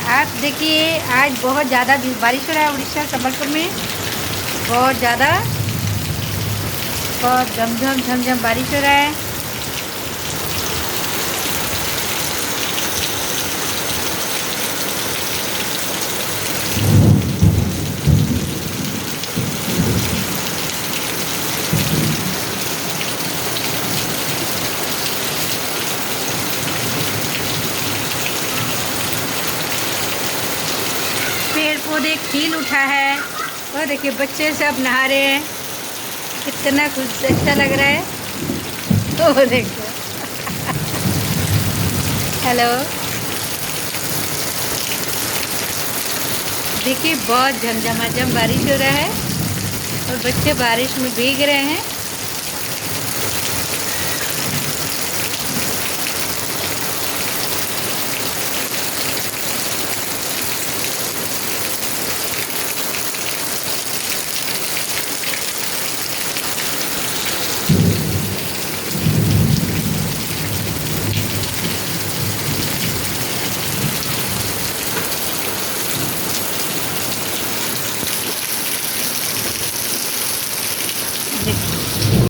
आप देखिए आज बहुत ज़्यादा बारिश हो रहा है उड़ीसा संबलपुर में। बहुत ज़्यादा, बहुत झमझम झमझम बारिश हो रहा है। पेड़ पौधे खिल उठा है। और देखिए बच्चे सब नहा रहे हैं, कितना कुछ अच्छा लग रहा है। तो देखो हेलो, देखिए बहुत झमझमाझम बारिश हो रहा है और बच्चे बारिश में भीग रहे हैं।